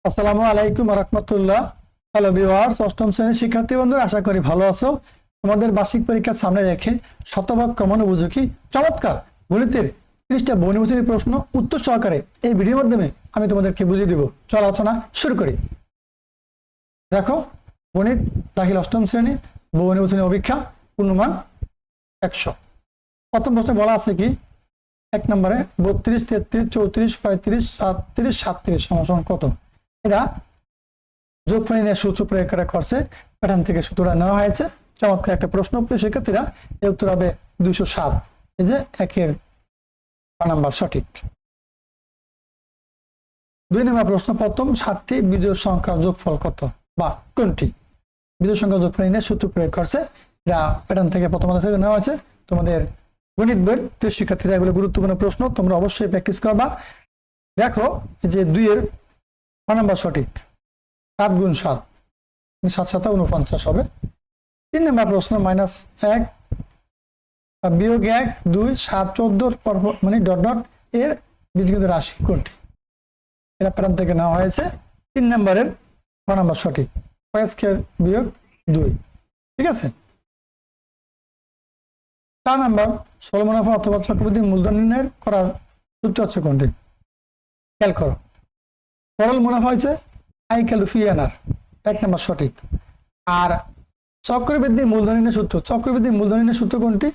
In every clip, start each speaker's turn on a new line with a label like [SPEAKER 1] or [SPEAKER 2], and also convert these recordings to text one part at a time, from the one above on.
[SPEAKER 1] আসসালামু আলাইকুম রাহমাতুল্লাহ। হ্যালো ভিউয়ার্স, অষ্টম শ্রেণীর শিক্ষার্থী বন্ধুরা, আশা করি ভালো আছো। তোমাদের বার্ষিক পরীক্ষার সামনে রেখে শতভাগ কমন উপযোগী চমৎকার গণিতের 30টা বহুনির্বাচনী প্রশ্ন উত্তর সহকারে এই ভিডিওর মাধ্যমে আমি তোমাদেরকে বুঝিয়ে দিব। চল আলোচনা শুরু করি। দেখো, গণিত দাখিল অষ্টম শ্রেণী বহুনির্বাচনী অপেক্ষা পূর্ণমান 100। প্রথম প্রশ্নে বলা আছে কি, 1 নম্বরে 32, 33, 34, 35, 37, 37 সমান কত? এরা যোগফলের সূত্র প্রয়োগ করা করছে, প্যাটার্ন থেকে সূত্রটা নেওয়া হয়েছে। চমৎকার একটা প্রশ্ন। প্রিয় শিক্ষার্থীরা, এর উত্তর হবে 207। এই যে 1-এর নাম্বার সঠিক। 2 নম্বর প্রশ্ন, প্রথম 7টি বিজোড় সংখ্যার যোগফল কত বা কোনটি? বিজোড় সংখ্যার যোগফল নিয়ে সূত্র প্রয়োগ করছে। এরা প্যাটার্ন থেকে প্রথম থেকে নেওয়া হয়েছে। তোমাদের গণিত বইয়ের প্রিয় শিক্ষার্থীরা, এগুলো গুরুত্বপূর্ণ প্রশ্ন, তোমরা অবশ্যই প্র্যাকটিস করবা। দেখো, এই যে 2-এর নাম্বার সঠিক, 7 গুণ 7 7 7 49 হবে। 3 নম্বর প্রশ্ন, -1 বিয়োগ 1 2 7 14 পর মানে ডট ডট এর বীজগণিত রাশি কোনটি? এটা প্যাটার্ন থেকে নেওয়া হয়েছে। 3 নম্বরের নাম্বার সঠিক, স্কয়ার বিয়োগ 2। ঠিক আছে। 4 নম্বর, সরল মুনাফা অথবা চক্রবৃদ্ধি মূলধন নির্ণয় করার সূত্র হচ্ছে কোনটি? খেয়াল করো, সরল মুনাফা হয়েছে I=FR, 1 নম্বর সঠিক। আর চক্রবৃদ্ধি মূলধন নির্ণয় সূত্র, চক্রবৃদ্ধি মূলধন নির্ণয় সূত্র কোনটি?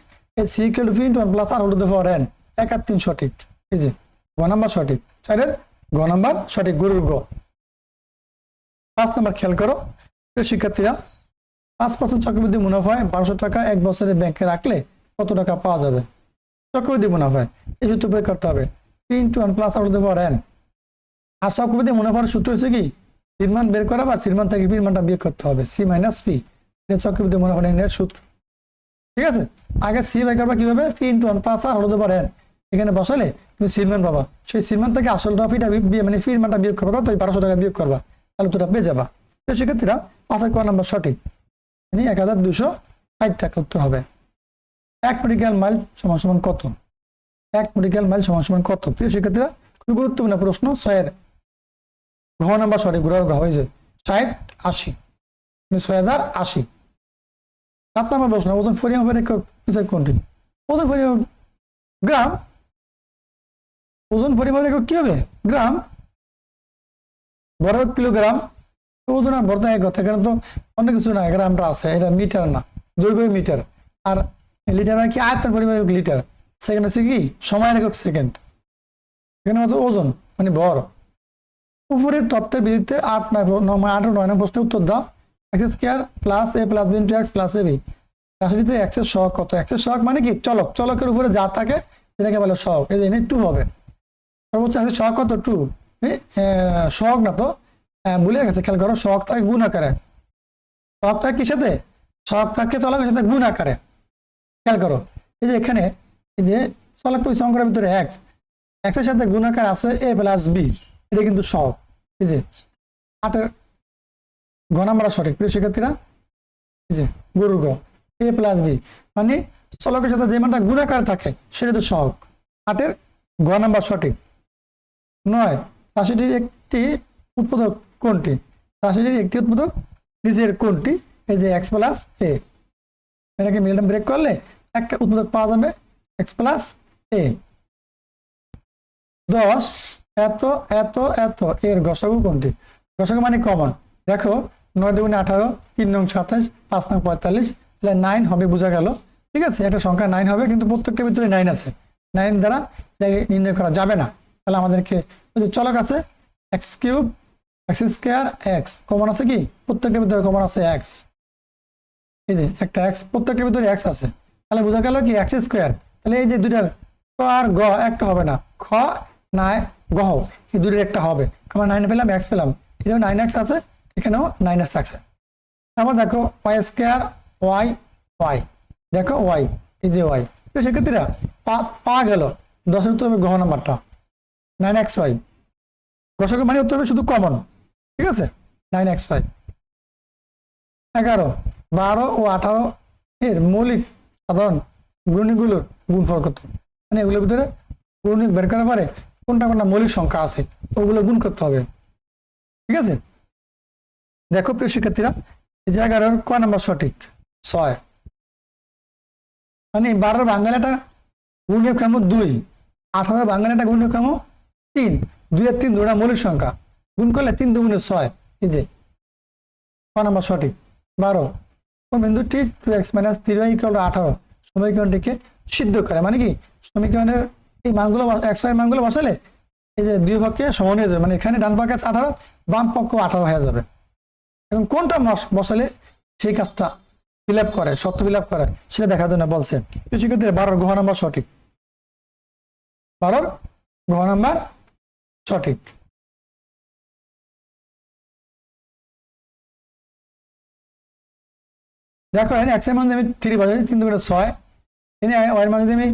[SPEAKER 1] C=1+R² 1 আর 3 সঠিক। এই যে গ নাম্বার সঠিক, 4-এর গ নাম্বার সঠিক, গরুর গ। 5 নম্বর খেয়াল করো শিক্ষার্থীরা, 5% চক্রবৃদ্ধি মুনাফায় 1200 টাকা 1 বছরে ব্যাংকে রাখলে কত টাকা পাওয়া যাবে? চক্রবৃদ্ধি মুনাফায় এই সূত্র প্রয়োগ করতে হবে, P × 1+R²n। আর চক্রবৃদ্ধি মুনাফার সূত্র হচ্ছে কি, সির মান বের করা বা সির মান থেকে পির মানটা বিয়োগ করতে হবে, C - P। এটা চক্রবৃদ্ধি মুনাফা নির্ণয়ের সূত্র। ঠিক আছে। আগে সি বের করবা কিভাবে? P × 1+R²n। এখানে বসালে তুমি সির মান পাবা, সেই সির মান থেকে আসলটা ফিটা মানে ফির মানটা বিয়োগ করবা, তো 1200 টাকা বিয়োগ করবা, তাহলে তোটা পেয়ে যাবা। তো শিক্ষার্থীরা, 5-এর ক নাম্বার সঠিক, মানে 1260 টাকা উত্তর হবে। 1 মেডিকেল মাইল সমান কত? 1 মেডিকেল মাইল সমান কত? প্রিয় শিক্ষার্থীরা, খুব গুরুত্বপূর্ণ প্রশ্ন। 6-এর ঘ নাম্বার সঠিক, ঘোরার ঘ হয়েছে 60 80, মানে 6080। 7 নম্বর প্রশ্ন, ওজন পরিমাপের একক কোনটি? ওজন পরিমাপ গ্রাম। ওজন পরিমাপের একক কি হবে? গ্রাম। বড় কিলোগ্রাম। ওজন আর বর্তমান এক কথা, এখানে তো অনেক কিছু না, গ্রামটা আছে, এটা মিটার না, দৈর্ঘ্য মিটার। আর লিটার কি আয়তন পরিমাপ লিটার। সেকেন্ড হচ্ছে কি সময়ের একক সেকেন্ড। এখানে হচ্ছে ওজন মানে ভর। উপরের তত্ত্বের ভিত্তিতে 8 9 প্রশ্নের উত্তর দাও। x² + a + b × x + ab রাশিটিতে x এর সহগ কত? x এর সহগ মানে কি চলক, চলকের উপরে যা থাকে সেটাকে বলে সহগ। এই যে 2 হবে, সর্বোচ্চ x এর সহগ কত? 2। সহগ না তো, ভুলে গেছে, খেয়াল করো, সহগ থাকে গুণ আকারে। সহগ থাকে কি সাথে? সহগ থাকে চলকের সাথে গুণ আকারে। খেয়াল করো, এই যে এখানে এই যে চলক সংখ্যার ভিতরে x এর সাথে গুণ আকার আছে a + b, এটা কিন্তু সহগ। এই যে 8-এর গ নাম্বার সঠিক। প্রিয় শিক্ষার্থীরা, এই যে গরুর গ, a + b মানে চলকের সাথে যে মানটা গুণাকার থাকে সেটা তো সহগ। 8-এর গ নাম্বার সঠিক। 9, রাশিটির একটি উৎপাদক কোনটি? রাশিটির একটি উৎপাদক নিচের কোনটি? এই যে x + a, এটাকে মিডল ব্রেক করলে একটা উৎপাদক পাওয়া যাবে, x + a। 10, এত এত এত এর গসাগু কোনটি? গসাগু মানে কমন। দেখো, 9 × 2 = 18, 3 × 27, 5 × 45, তাহলে 9 হবে, বোঝা গেল। ঠিক আছে, একটা সংখ্যা 9 হবে, কিন্তু প্রত্যেকটার ভিতরে 9 আছে। 9 দ্বারা এটাকে নির্ণয় করা যাবে না। তাহলে আমাদেরকে ওই যে চলক আছে x³ x² x, কমন আছে কি? প্রত্যেকটার ভিতরে কমন আছে x। এই যে একটা x, প্রত্যেকটার ভিতরে x আছে, তাহলে বোঝা গেল কি x²। তাহলে এই যে দুইটার ক আর গ একটা হবে না, খ নাই গহ, এই দুটোর একটা হবে। আমরা 9 পেলাম, x পেলাম, এটাও 9x আছে, এখানেও 9x আছে। তারপর দেখো y² y y, দেখো y, এই যে y। তো সেক্ষেত্রে পাওয়া গেল 10-এর উত্তর হবে ঘ নাম্বারটা, 9xy। গসাগু মানে উত্তর হবে শুধু কমন। ঠিক আছে, 9xy। 11, 12 ও 18 এর মৌলিক সাধারণ গুণিগুলোর গুণফল কত? মানে এগুলোর ভিতরে গুণিক বের করার পরে কোনটা কোনটা মৌলিক সংখ্যা আছে ওগুলো গুণ করতে হবে। ঠিক আছে, দেখো প্রিয় শিক্ষার্থীরা, এই যে 11 ক নাম্বার সঠিক? 6। মানে 12 বাঙালিটা গুণনীয়ক্ষম 2, 18 বাঙালিটা গুণনীয়ক্ষম 3, 2 আর 3 দুটা মৌলিক সংখ্যা, গুণ করলে 3 2 6। এই যে ক নাম্বার সঠিক? 12। কোন বিন্দুটি 2x - 3y = 18 সমীকরণটিকে সিদ্ধ করে? মানে কি, সমীকরণের এই মানগুলো x y মানগুলো বসালে এই যে দুই পক্ষে সমান হয়ে যাবে, মানে এখানে ডান পক্ষে 18, বাম পক্ষ 18 হয়ে যাবে। এখন কোনটা বসালে সেই কাজটা ফিল আপ করে, সত্য ফিল আপ করে, সেটা দেখার জন্য বলছে। তো সেক্ষেত্রে 12 ঘ নাম্বার সঠিক। 12 ঘ নাম্বার সঠিক। দেখো এখানে x এর মান আমি 3 বসাই, 3 2 6। এখানে y এর মান যদি আমি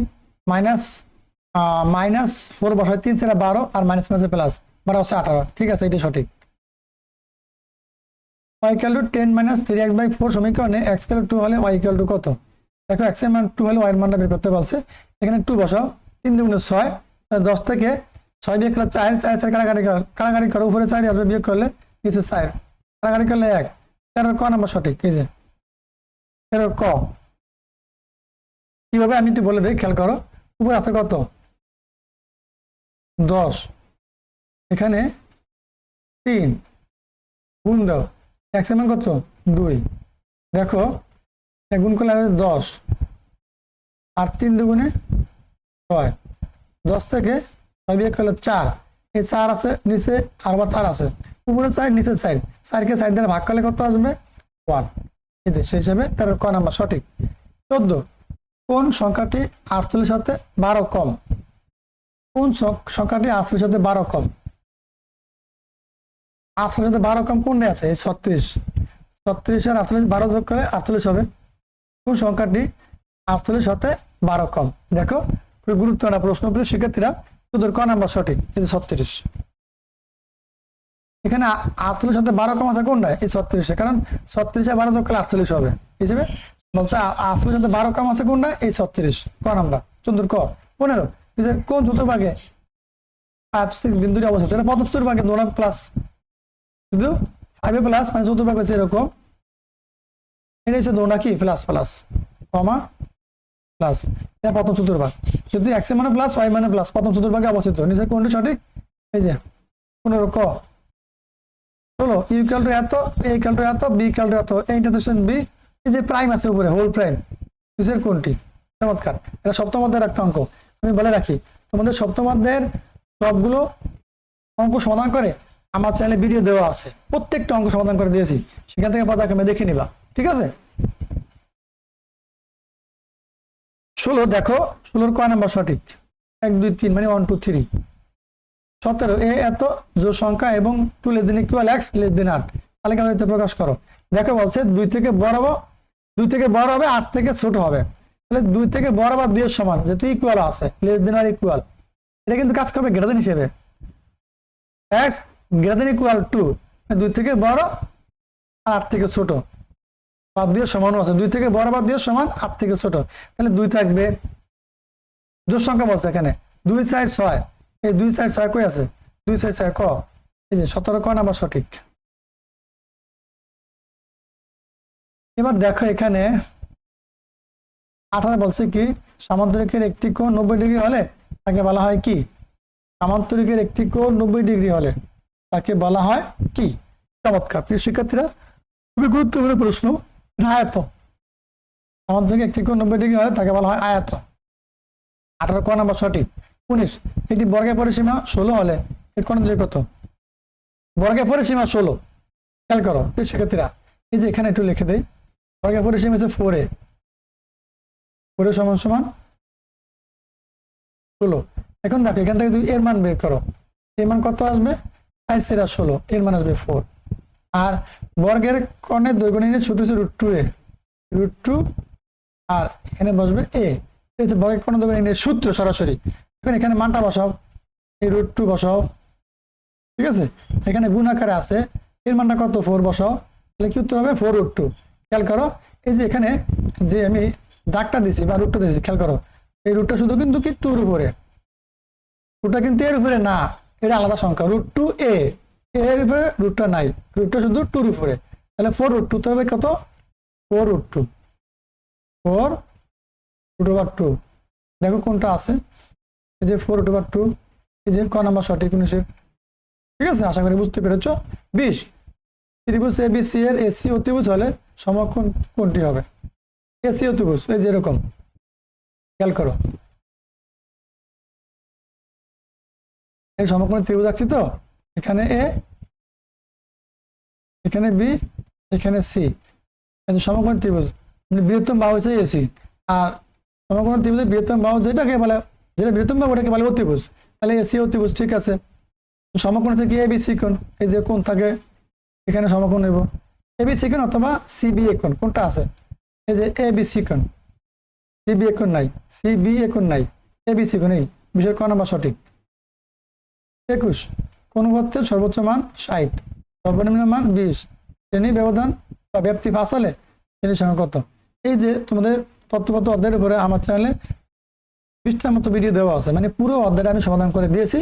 [SPEAKER 1] -4 বসাই, 3 4 12 আর মাইনাস মাসে প্লাস 12 হচ্ছে 18। ঠিক আছে, এটা সঠিক। y = 10 - 3x/4 সমীকরণে x = 2 হলে y = কত? দেখো x এর মান 2 হলে y এর মানটা বের করতে বলছে। এখানে 2 বসাও, 3 2 6, 10 থেকে 6 বিয়োগ করলে 4, 4 4 কাটাকাটি করো, উপরে 4 আসবে, বিয়োগ করলে নিচে 4, কাটাকাটি করলে 1। 13 ক নাম্বার সঠিক? এই যে 13 ক। কিভাবে আমি একটু বলে দিই, খেয়াল করো। উপরে আছে কত? 10, এখানে 3, গুণ দাও, x এর মান কত? 2। দেখো গুণ করলে 10 আর 3 2 6, 10 থেকে 6 বিয়োগ করলে 4, এই 4 আছে নিচে, আর আবার 4 আছে, উপরে 4 নিচে 4, 4কে 4 দ্বারা ভাগ করলে কত আসবে? 1। এই যে সেই হিসাবে 13 ক নাম্বার সঠিক। 14, কোন সংখ্যাটি 48 সাথে 12 কম? কোন সংখ্যাটি 48 সাথে 12 কম? 48 সাথে 12 কম কোনটা আছে? এই 36। 36 আর 48, 12 যোগ করে 48 হবে। কোন সংখ্যাটি 48 সাথে 12 কম? দেখো খুবই গুরুত্বপূর্ণ প্রশ্ন, প্রিয় শিক্ষার্থীরা। 14 ক নাম্বার সঠিক। এই যে 36। এখানে 48 সাথে 12 কম আছে কোনটা? এই 36। কারণ 36 আর 12 যোগ করলে 48 হবে, হিসেবে বলছে 48 সাথে 12 কম আছে কোনটা? এই 36 ক নাম্বার। 14 ক। 15, কোন চতুর্ভাগে 5 6 বিন্দুটি অবস্থিত? এটা প্রথম চতুর্ভাগে দোড়া প্লাস, শুধু 5 প্লাস মানে চতুর্ভাগ হচ্ছে এরকম, এটা হচ্ছে দোড়া কি প্লাস প্লাস কমা প্লাস, এটা প্রথম চতুর্ভাগ। যদি x এর মানে প্লাস y মানে প্লাস, প্রথম চতুর্ভাগে অবস্থিত। নিচে কোনটি সঠিক? এই যে 15 ক। চলো u = এত, a = এত, b = এত, এই ইন্টারসেকশন b, এই যে প্রাইম আছে উপরে, হোল প্রাইম, নিচের কোনটি? চমৎকার, এটা সপ্তম অধ্যায়ের একটা অঙ্ক। আমি বলে রাখি, তোমাদের সপ্তম অধ্যায়ের সবগুলো অঙ্ক সমাধান করে আমার চ্যানেলে ভিডিও দেওয়া আছে, প্রত্যেকটা অঙ্ক সমাধান করে দিয়েছি, সেখান থেকে পর্যায়ক্রমে দেখে নিবা। ঠিক আছে। 16 দেখো, 16 ক নাম্বার সঠিক? 1 2 3 মানে 1 2 3। 17, এ এত জোড় সংখ্যা এবং 2 <= x <8 তালিকা হইতে প্রকাশ করো। দেখো বলছে 2 থেকে বড় হবে, 2 থেকে বড় হবে, 8 থেকে ছোট হবে। তাহলে 2 থেকে বড় বা 2 এর সমান, যেহেতু ইকুয়াল আছে, <= এটা কিন্তু কাজ করবে গ্রেটার হিসেবে। x <= 2, 2 থেকে বড় আর 8 থেকে ছোট, বা 2 এর সমানও আছে। 2 থেকে বড় বা 2 এর সমান, 8 থেকে ছোট, তাহলে 2 থাকবে। জোড় সংখ্যা বলছে এখানে 2 4 6, এই 2 4 6 কই আছে? 2 4 6 ক। এই যে 17 ক নাম্বার সঠিক। এবার দেখো এখানে 18 বলছে কি, সামান্তরিকের একটি কোণ 90 ডিগ্রি হলে তাকে বলা হয় কি? সামান্তরিকের একটি কোণ 90 ডিগ্রি হলে তাকে বলা হয় কি? চমৎকার, প্রিয় শিক্ষার্থীরা, খুবই গুরুত্বপূর্ণ প্রশ্ন। আয়ত। সামান্তরিকের একটি কোণ 90 ডিগ্রি হলে তাকে বলা হয় আয়ত। 18 ক নাম্বার সঠিক। 19, এটি বর্গের পরিসীমা 16 হলে এর কোণ দৈর্ঘ্য কত? বর্গের পরিসীমা 16, খেয়াল করো প্রিয় শিক্ষার্থীরা। এই যে এখানে একটু লিখে দেই, বর্গের পরিসীমা হচ্ছে 4a, 4a সমান সমান 16। এখন দেখো এখান থেকে তুমি এর মান বের করো, এর মান কত আসবে? 4 4 16, এর মান আসবে 4। আর বর্গের কোণের দৈর্ঘ্য নিয়ে ছোট হচ্ছে √2a, √2, আর এখানে বসবে a। এই যে বর্গের কোণের দৈর্ঘ্য নিয়ে সূত্র সরাসরি, এখন এখানে মানটা বসাও, এই √2 বসাও। ঠিক আছে, এখানে গুণ আকারে আছে, এর মানটা কত? 4 বসাও, তাহলে কি উত্তর হবে? 4√2। খেয়াল করো, এই যে এখানে যে আমি দাগটা দিছি বা রুটটা দিছি, খেয়াল করো, এই রুটটা শুধু কিন্তু কি 2 এর উপরে, রুটটা কিন্তু এর উপরে না, এটা আলাদা সংখ্যা, √2a। এর উপরে রুটটা নাই, রুটটা শুধু টুর উপরে, তাহলে 4√2 হবে কত, 4√2, 4√2। দেখো কোনটা আছে, এই যে 4√2, এই যে ক নাম্বার সঠিক 19। ঠিক আছে, আশা করি বুঝতে পেরেছ। 20, ত্রিভুজ এবিসি এর এসি অতিভুজ হলে সমকোণ কোনটি হবে? এসি অতিভুজ এই যে এরকম, খেয়াল করো, এই সমকোণ ত্রিভুজ আঁকছি তো, এখানে এ, এখানে বি, এখানে সি, এই যে সমকোণ ত্রিভুজ, মানে বৃহত্তম বাহু হচ্ছে এসি, আর সমকোণ ত্রিভুজের বৃহত্তম বাহু যেটাকে বলে, যেটা বৃহত্তম বাহু ওটাকে বলে অতিভুজ, তাহলে এসি অতিভুজ। ঠিক আছে, সমকোণ হচ্ছে কি, এবিসি কোণ, এই যে কোণ থাকে এখানে সমকোণ নেব, এবিসি কোণ অথবা সিবিএ কোণ, কোনটা আছে, এই যে এবিসি কোণ, সিবিএ কোণ নাই, সিবিএ কোণ নাই, এবিসি কোণ, এই বিষয়ের ক নাম্বার সঠিক। 21, কোন পথের সর্বোচ্চ মান 60, সর্বনিম্ন মান 20, শ্রেণী ব্যবধান বা ব্যাপ্তি 5 হলে শ্রেণীর সংখ্যা কত? এই যে তোমাদের তথ্যপত্র অধ্যায়ের উপরে আমার চ্যানেলে 20টার মতো ভিডিও দেওয়া আছে, মানে পুরো অধ্যায়টা আমি সমাধান করে দিয়েছি,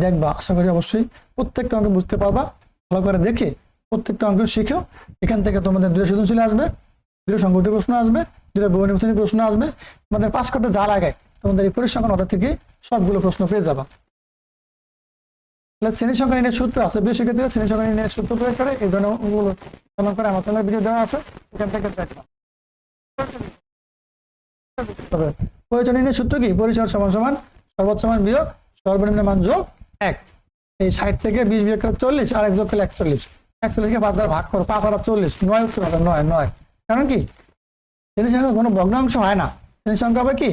[SPEAKER 1] দেখবা, আশা করি অবশ্যই প্রত্যেকটা অঙ্ক বুঝতে পারবা। ভালো করে দেখে প্রত্যেকটা অঙ্ক শিখো, এখান থেকে তোমাদের দৃঢ় সৃজনশীল আসবে, দৃঢ় সংগঠিত প্রশ্ন আসবে, দৃঢ় বহুনির্বাচনী প্রশ্ন আসবে, তোমাদের পাস করতে যা লাগে তোমাদের এই পরিসংখ্যান অধ্যায় থেকে সবগুলো প্রশ্ন পেয়ে যাবা। তাহলে শ্রেণী সংখ্যা নির্ণয়ের সূত্র আছে, বেশি ক্ষেত্রে শ্রেণী সংখ্যা নির্ণয়ের সূত্র প্রয়োগ করে এই ধরনের ওগুলো সমাধান করে আমার চ্যানেলে ভিডিও দেওয়া আছে, এখান থেকে দেখবা। তবে পরিচয় নির্ণয়ের সূত্র কি, পরিচয় সমান সমান সর্বোচ্চ মান বিয়োগ সর্বনিম্ন মান যোগ 1, এই 60 থেকে 20 বিয়োগ করে 40 আর 1 যোগ করলে 41, 41 কে 5 দ্বারা ভাগ করো, 5 আর 40, 9 উত্তর হবে, 9 9। কারণ কি, শ্রেণী সংখ্যা কোনো ভগ্নাংশ হয় না, শ্রেণী সংখ্যা হবে কি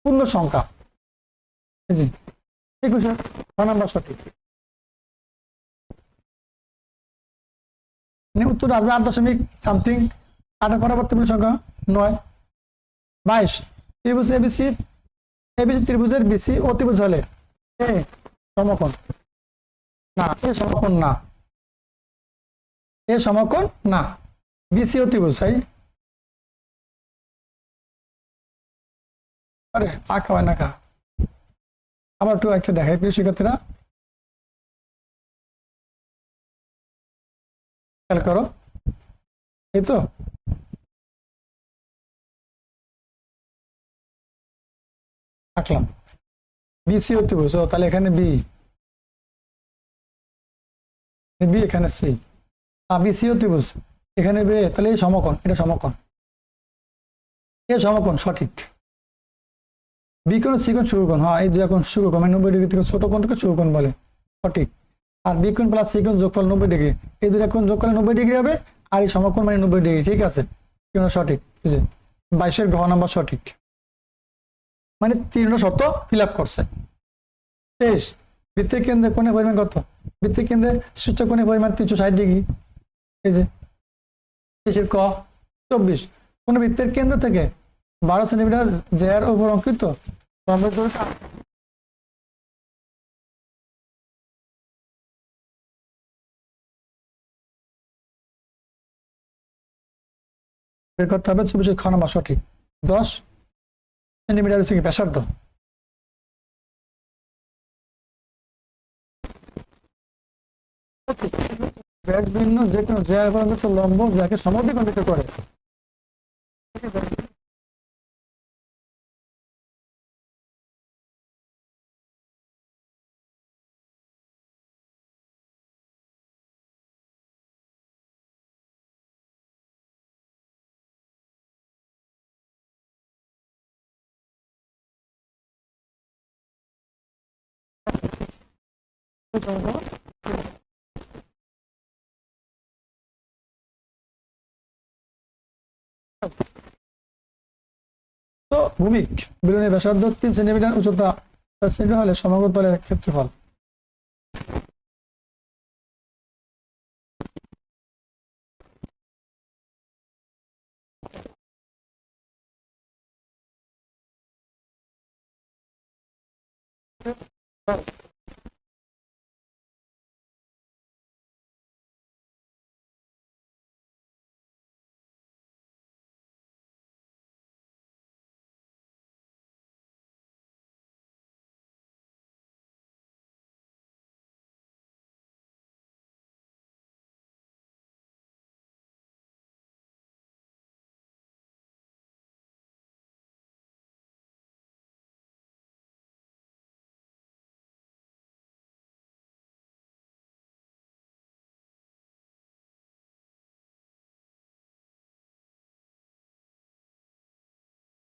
[SPEAKER 1] পূর্ণ সংখ্যা। জি, 21 নাম্বার সঠিক, উত্তর আসবে 8 দশমিক সামথিং, 8 পরবর্তী পূর্ণ সংখ্যা 9। 22, ত্রিভুজ এবিসি, এবিসি ত্রিভুজের বিসি অতিভুজ হলে এ সমকোণ না, এ সমকোণ না, এ সমকোণ না, বিসি অতিভুজ। আরে আঁকা হয় না কা, আবার একটু একটা দেখাই প্রিয় শিক্ষার্থীরা, খেয়াল করো, এই তো আঁকলাম বিসি অতিভুজ, তাহলে এখানে বি, বি এখানে সি, বিসি অতিভুজ এখানে বে, তাহলে এই সমকোণ, এটা সমকোণ, এ সমকোণ সঠিক। বি কোণ সি কোণ সুকোণ, হ্যাঁ এই দুই কোণ সুকোণ, মানে 90 ডিগ্রি থেকে ছোট কোণকে সুকোণ বলে, সঠিক। আর বি কোণ প্লাস সি কোণ যোগফল 90 ডিগ্রি, এই দুই কোণ যোগ করলে 90 ডিগ্রি হবে, আর এই সমকোণ মানে 90 ডিগ্রি। ঠিক আছে, সঠিক, এই যে 22 ঘ নাম্বার সঠিক, মানে 3 শর্ত ফিল আপ করছে। 23, বৃত্তের কেন্দ্রে কোণের পরিমাণ কত? বৃত্তের কেন্দ্রে শীর্ষ কোণের পরিমাণ 360 ডিগ্রি, এই যে 23 ক। 24, কোন বৃত্তের কেন্দ্র থেকে 12 সেন্টিমিটার জ্যার উপর অঙ্কিত লম্বের দৈর্ঘ্য বের করতে হবে। 24 খ নাম্বার সঠিক। 10 সেন্টিমিটার হচ্ছে কি ব্যাসার্ধ। ব্যাস ভিন্ন যে কোনো জ্যার উপর অঙ্কিত লম্ব যাকে সমদ্বিখণ্ডিত করে তো ভূমিক বিলনের ব্যাসার্ধ 3 সেন্টিমিটার, উচ্চতা 5 সেন্টিমিটার হলে সমগ্র তলের ক্ষেত্রফল।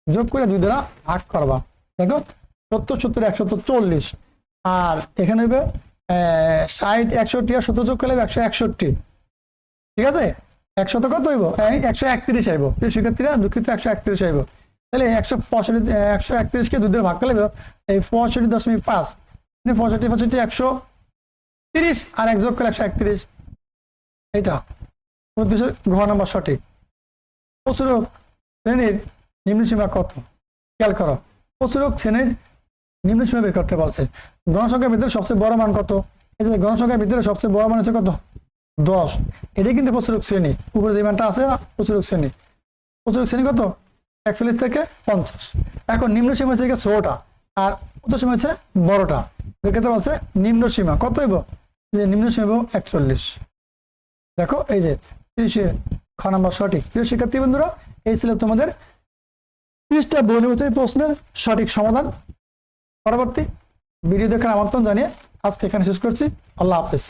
[SPEAKER 1] যোগ করে 2 দ্বারা ভাগ করবা। দেখো 70 70 140, আর এখানে হবে 60 61 আর 70 যোগ করলে 161। ঠিক আছে, 100 কত হইব? 131 আইব। শিক্ষার্থীরা দুঃখিত, 131 আইব। তাহলে 131কে 2 দ্বারা ভাগ করলে এই 65.5, 65 65 130 আর 1 যোগ করলে 131। এটা উদ্দেশ্যের ঘ নম্বর সঠিক। প্রচুরক শ্রেণীর নিম্নসীমা কত? খেয়াল করো, প্রচুরক শ্রেণীর নিম্নসীমা বের করতে বলছে। গণসংখ্যার ভিতরে সবচেয়ে বড় মান কত? এই যে গণসংখ্যার ভিতরে সবচেয়ে বড় মান হচ্ছে কত? 10। এটাই কিন্তু প্রচুরক শ্রেণী। উপরে যে মানটা আছে না, প্রচুরক শ্রেণী। প্রচুরক শ্রেণী কত? 41 থেকে 50। এখন নিম্নসীমা হচ্ছে 6টা, আর উচ্চসীমা হচ্ছে বড়টা। এক্ষেত্রে বলছে নিম্নসীমা কত হইব? যে নিম্নসীমা হইব 41। দেখো এই যে 30 খ নাম্বার সঠিক। প্রিয় শিক্ষার্থী বন্ধুরা, এই ছিল তোমাদের 30টা বহুনির্বাচনী প্রশ্নের সঠিক সমাধান। পরবর্তী ভিডিও দেখার আমন্ত্রণ জানিয়ে আজকে এখানে শেষ করছি। আল্লাহ হাফেজ।